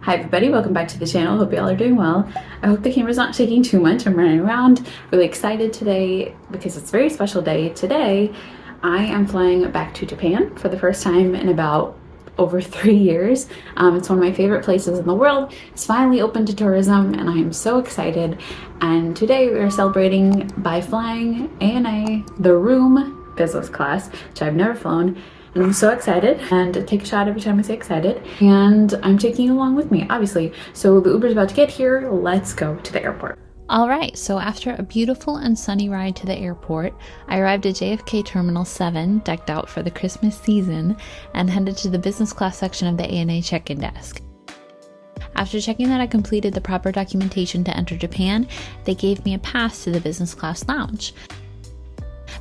Hi everybody, welcome back to the channel. Hope y'all are doing well. I hope the camera's not shaking too much. I'm running around really excited today because it's a very special day. Today, I am flying back to Japan for the first time in about over 3 years. It's one of my favorite places in the world. It's finally open to tourism and I am so excited. And today we are celebrating by flying ANA, the room business class, which I've never flown. And I'm so excited, and take a shot every time I say excited. And I'm taking you along with me, obviously. So the Uber's about to get here. Let's go to the airport. All right, so after a beautiful and sunny ride to the airport, I arrived at JFK Terminal 7, decked out for the Christmas season, and headed to the business class section of the ANA check-in desk. After checking that I completed the proper documentation to enter Japan, they gave me a pass to the business class lounge.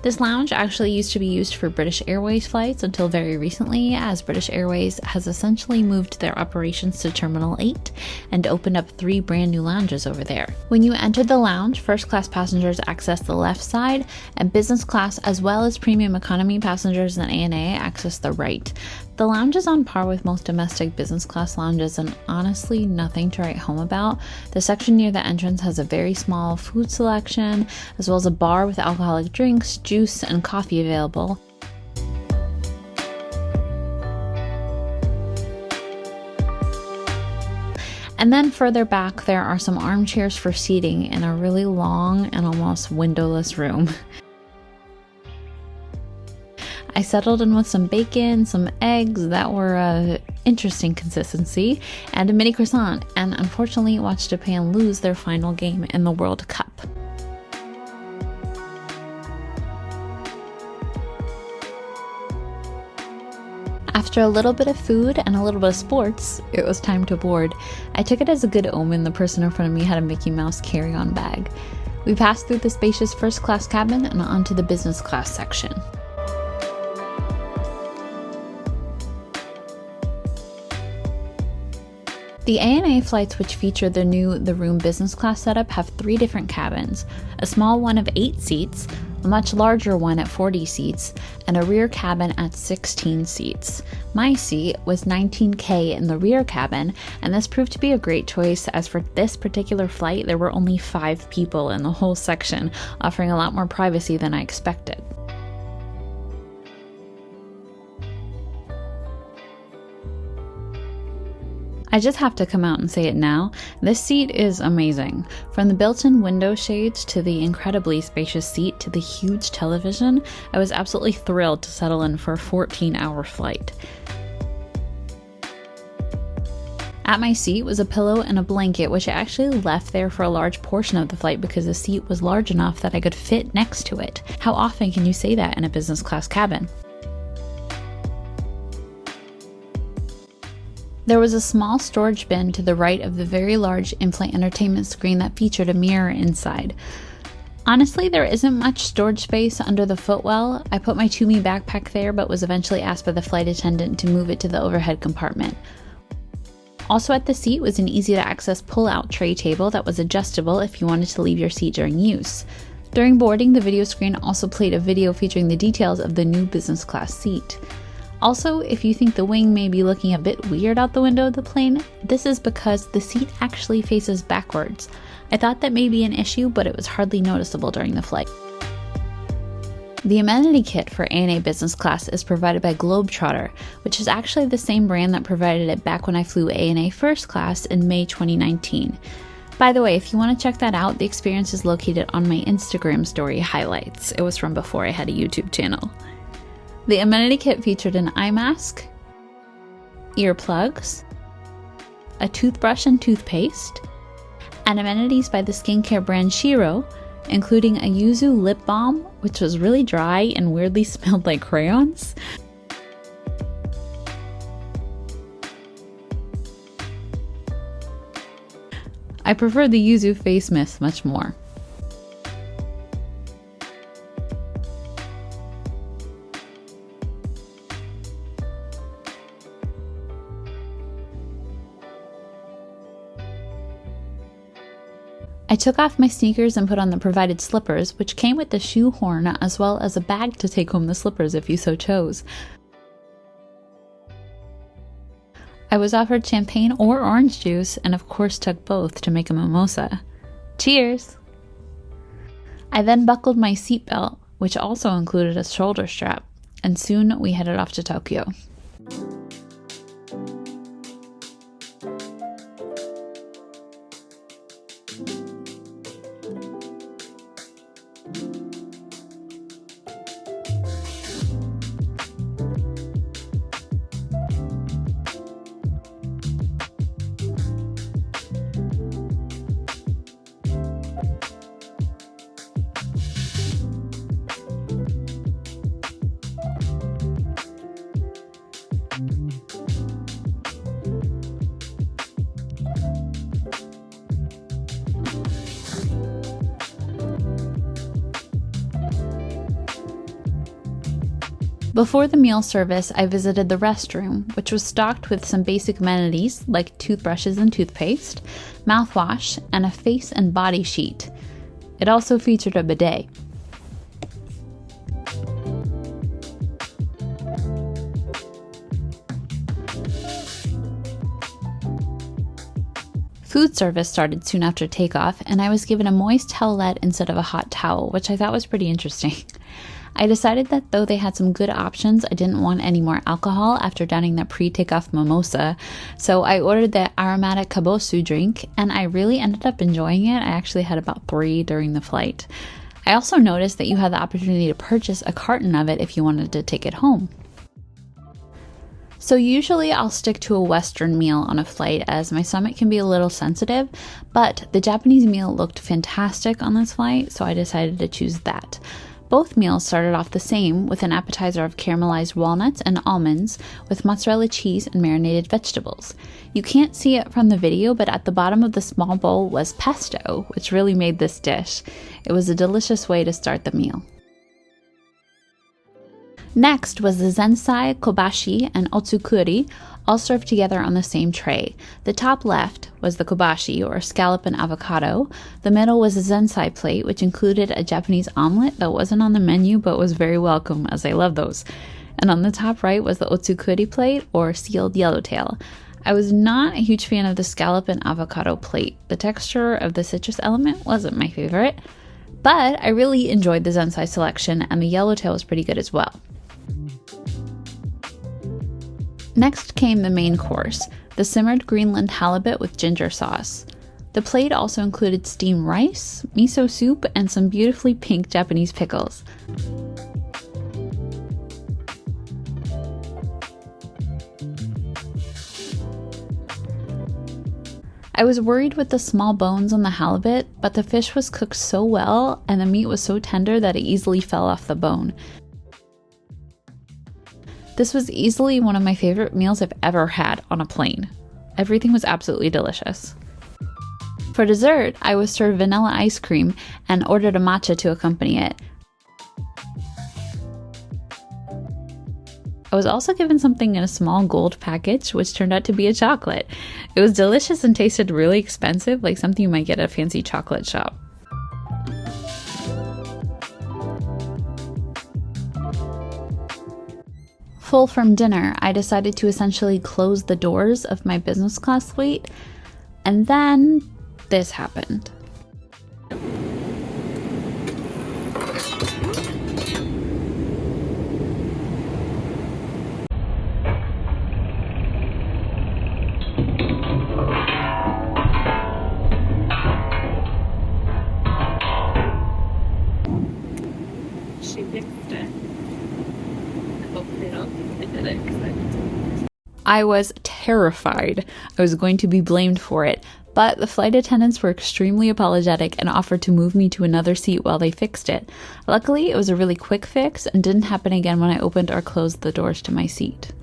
This lounge actually used to be used for British Airways flights until very recently, as British Airways has essentially moved their operations to Terminal 8 and opened up 3 brand new lounges over there. When you enter the lounge, first class passengers access the left side, and business class as well as premium economy passengers in ANA access the right. The lounge is on par with most domestic business class lounges and honestly nothing to write home about. The section near the entrance has a very small food selection, as well as a bar with alcoholic drinks, juice, and coffee available. And then further back, there are some armchairs for seating in a really long and almost windowless room. I settled in with some bacon, some eggs that were of interesting consistency, and a mini croissant, and unfortunately watched Japan lose their final game in the World Cup. After a little bit of food and a little bit of sports, it was time to board. I took it as a good omen the person in front of me had a Mickey Mouse carry-on bag. We passed through the spacious first class cabin and onto the business class section. The ANA flights which feature the new The Room business class setup have 3 different cabins, a small one of 8 seats, a much larger one at 40 seats, and a rear cabin at 16 seats. My seat was 19K in the rear cabin, and this proved to be a great choice as for this particular flight there were only 5 people in the whole section, offering a lot more privacy than I expected. I just have to come out and say it now, this seat is amazing. From the built-in window shades to the incredibly spacious seat to the huge television, I was absolutely thrilled to settle in for a 14-hour flight. At my seat was a pillow and a blanket, which I actually left there for a large portion of the flight because the seat was large enough that I could fit next to it. How often can you say that in a business class cabin? There was a small storage bin to the right of the very large in-flight entertainment screen that featured a mirror inside. Honestly, there isn't much storage space under the footwell. I put my Tumi backpack there, but was eventually asked by the flight attendant to move it to the overhead compartment. Also at the seat was an easy-to-access pull-out tray table that was adjustable if you wanted to leave your seat during use. During boarding, the video screen also played a video featuring the details of the new business class seat. Also, if you think the wing may be looking a bit weird out the window of the plane, this is because the seat actually faces backwards. I thought that may be an issue, but it was hardly noticeable during the flight. The amenity kit for ANA Business Class is provided by Globetrotter, which is actually the same brand that provided it back when I flew ANA First Class in May 2019. By the way, if you want to check that out, the experience is located on my Instagram story highlights. It was from before I had a YouTube channel. The amenity kit featured an eye mask, earplugs, a toothbrush and toothpaste, and amenities by the skincare brand Shiro, including a yuzu lip balm, which was really dry and weirdly smelled like crayons. I prefer the yuzu face mist much more. I took off my sneakers and put on the provided slippers, which came with the shoe horn as well as a bag to take home the slippers if you so chose. I was offered champagne or orange juice, and of course took both to make a mimosa. Cheers! I then buckled my seatbelt, which also included a shoulder strap, and soon we headed off to Tokyo. Before the meal service, I visited the restroom, which was stocked with some basic amenities like toothbrushes and toothpaste, mouthwash, and a face and body sheet. It also featured a bidet. Food service started soon after takeoff, and I was given a moist towelette instead of a hot towel, which I thought was pretty interesting. I decided that though they had some good options, I didn't want any more alcohol after downing that pre-takeoff mimosa, so I ordered the aromatic kabosu drink, and I really ended up enjoying it. I actually had about 3 during the flight. I also noticed that you had the opportunity to purchase a carton of it if you wanted to take it home. So usually I'll stick to a Western meal on a flight as my stomach can be a little sensitive, but the Japanese meal looked fantastic on this flight, so I decided to choose that. Both meals started off the same, with an appetizer of caramelized walnuts and almonds, with mozzarella cheese and marinated vegetables. You can't see it from the video, but at the bottom of the small bowl was pesto, which really made this dish. It was a delicious way to start the meal. Next was the zensai, kobashi, and otsukuri, all served together on the same tray. The top left was the kobashi, or scallop and avocado. The middle was a zensai plate, which included a Japanese omelet that wasn't on the menu but was very welcome, as I love those. And on the top right was the otsukuri plate, or sealed yellowtail. I was not a huge fan of the scallop and avocado plate. The texture of the citrus element wasn't my favorite, but I really enjoyed the zensai selection, and the yellowtail was pretty good as well. Next came the main course, the simmered Greenland halibut with ginger sauce. The plate also included steamed rice, miso soup, and some beautifully pink Japanese pickles. I was worried with the small bones on the halibut, but the fish was cooked so well and the meat was so tender that it easily fell off the bone. This was easily one of my favorite meals I've ever had on a plane. Everything was absolutely delicious. For dessert, I was served vanilla ice cream and ordered a matcha to accompany it. I was also given something in a small gold package, which turned out to be a chocolate. It was delicious and tasted really expensive, like something you might get at a fancy chocolate shop. Full from dinner, I decided to essentially close the doors of my business class suite, and then this happened. She fixed it. I was terrified I was going to be blamed for it, but the flight attendants were extremely apologetic and offered to move me to another seat while they fixed it. Luckily, it was a really quick fix and didn't happen again when I opened or closed the doors to my seat.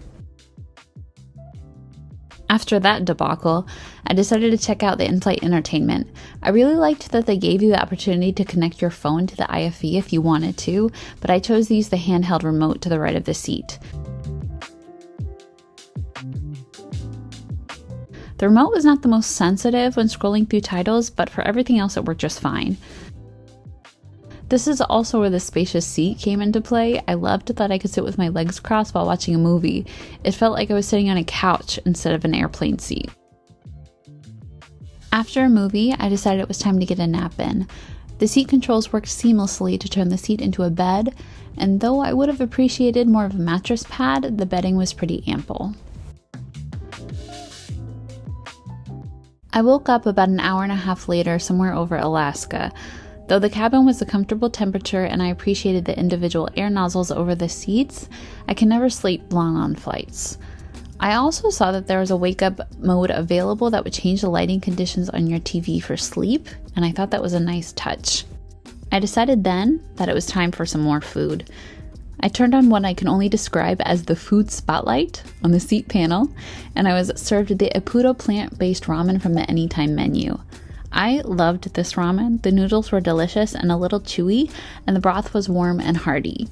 After that debacle, I decided to check out the in-flight entertainment. I really liked that they gave you the opportunity to connect your phone to the IFE if you wanted to, but I chose to use the handheld remote to the right of the seat. The remote was not the most sensitive when scrolling through titles, but for everything else it worked just fine. This is also where the spacious seat came into play. I loved that I could sit with my legs crossed while watching a movie. It felt like I was sitting on a couch instead of an airplane seat. After a movie, I decided it was time to get a nap in. The seat controls worked seamlessly to turn the seat into a bed, and though I would have appreciated more of a mattress pad, the bedding was pretty ample. I woke up about an hour and a half later somewhere over Alaska. Though the cabin was a comfortable temperature and I appreciated the individual air nozzles over the seats, I can never sleep long on flights. I also saw that there was a wake-up mode available that would change the lighting conditions on your TV for sleep, and I thought that was a nice touch. I decided then that it was time for some more food. I turned on what I can only describe as the food spotlight on the seat panel, and I was served the Ippudo plant-based ramen from the Anytime menu. I loved this ramen. The noodles were delicious and a little chewy, and the broth was warm and hearty.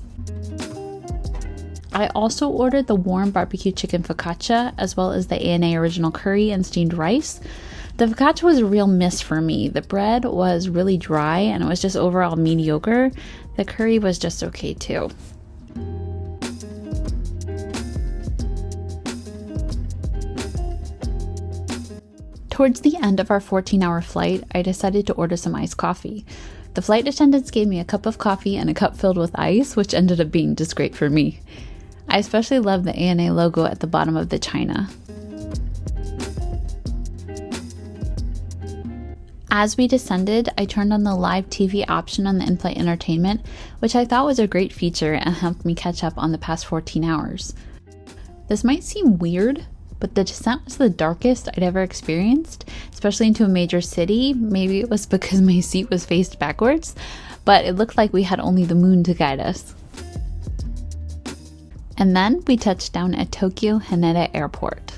I also ordered the warm barbecue chicken focaccia, as well as the ANA original curry and steamed rice. The focaccia was a real miss for me. The bread was really dry and it was just overall mediocre. The curry was just okay too. Towards the end of our 14-hour flight, I decided to order some iced coffee. The flight attendants gave me a cup of coffee and a cup filled with ice, which ended up being just great for me. I especially love the ANA logo at the bottom of the china. As we descended, I turned on the live TV option on the in-flight entertainment, which I thought was a great feature and helped me catch up on the past 14 hours. This might seem weird, but the descent was the darkest I'd ever experienced, especially into a major city. Maybe it was because my seat was faced backwards, but it looked like we had only the moon to guide us. And then we touched down at Tokyo Haneda Airport.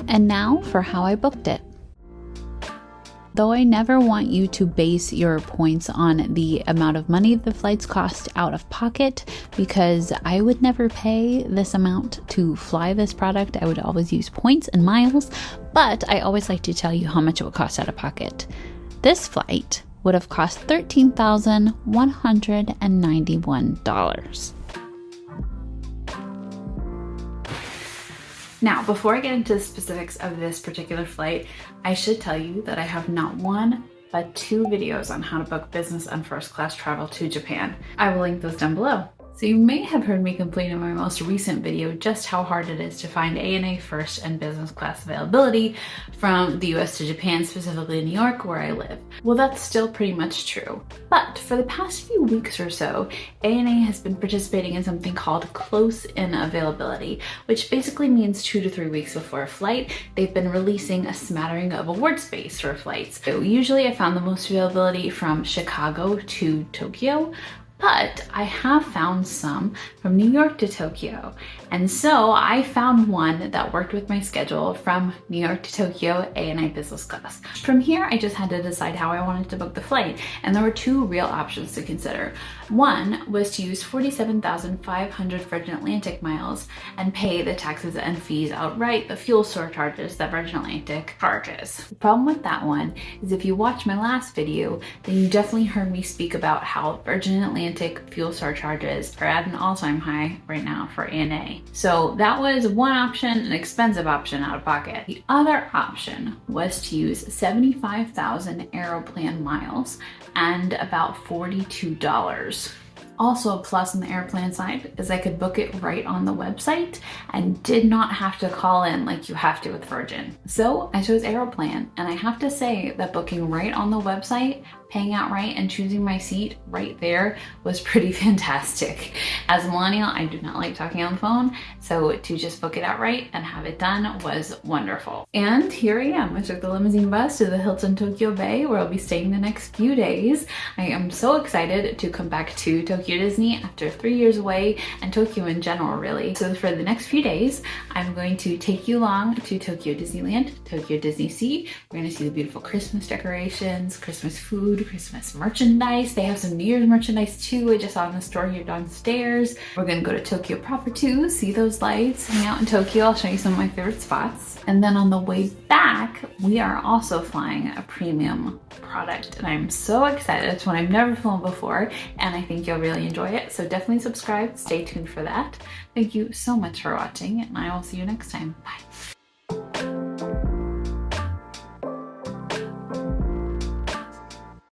And now for how I booked it. Though I never want you to base your points on the amount of money the flights cost out of pocket, because I would never pay this amount to fly this product. I would always use points and miles, but I always like to tell you how much it would cost out of pocket. This flight would have cost $13,191. Now, before I get into the specifics of this particular flight, I should tell you that I have not one, but 2 videos on how to book business and first class travel to Japan. I will link those down below. So you may have heard me complain in my most recent video just how hard it is to find ANA first and business class availability from the US to Japan, specifically New York, where I live. Well, that's still pretty much true. But for the past few weeks or so, ANA has been participating in something called close-in availability, which basically means 2 to 3 weeks before a flight, they've been releasing a smattering of award space for flights. So usually I found the most availability from Chicago to Tokyo, but I have found some from New York to Tokyo. And so I found one that worked with my schedule from New York to Tokyo, ANA business class. From here, I just had to decide how I wanted to book the flight, and there were 2 real options to consider. One was to use 47,500 Virgin Atlantic miles and pay the taxes and fees outright, the fuel surcharges that Virgin Atlantic charges. The problem with that one is if you watch my last video, then you definitely heard me speak about how Virgin Atlantic fuel surcharges are at an all-time high right now for ANA. So that was one option, an expensive option out of pocket. The other option was to use 75,000 Aeroplan miles and about $42. Also a plus on the Aeroplan side is I could book it right on the website and did not have to call in like you have to with Virgin. So I chose Aeroplan, and I have to say that booking right on the website, paying outright, and choosing my seat right there was pretty fantastic. As a millennial, I do not like talking on the phone, so to just book it outright and have it done was wonderful. And here I am. I took the limousine bus to the Hilton Tokyo Bay, where I'll be staying the next few days. I am so excited to come back to Tokyo Disney after 3 years away, and Tokyo in general, really. So for the next few days, I'm going to take you along to Tokyo Disneyland, Tokyo Disney Sea. We're going to see the beautiful Christmas decorations, Christmas food, food, Christmas merchandise. They have some New Year's merchandise too. I just saw in the store here downstairs. We're gonna go to Tokyo proper too, see those lights, hang out in Tokyo. I'll show you some of my favorite spots. And then on the way back, we are also flying a premium product, and I'm so excited. It's one I've never flown before, and I think you'll really enjoy it. So definitely subscribe, stay tuned for that. Thank you so much for watching, and I will see you next time. Bye.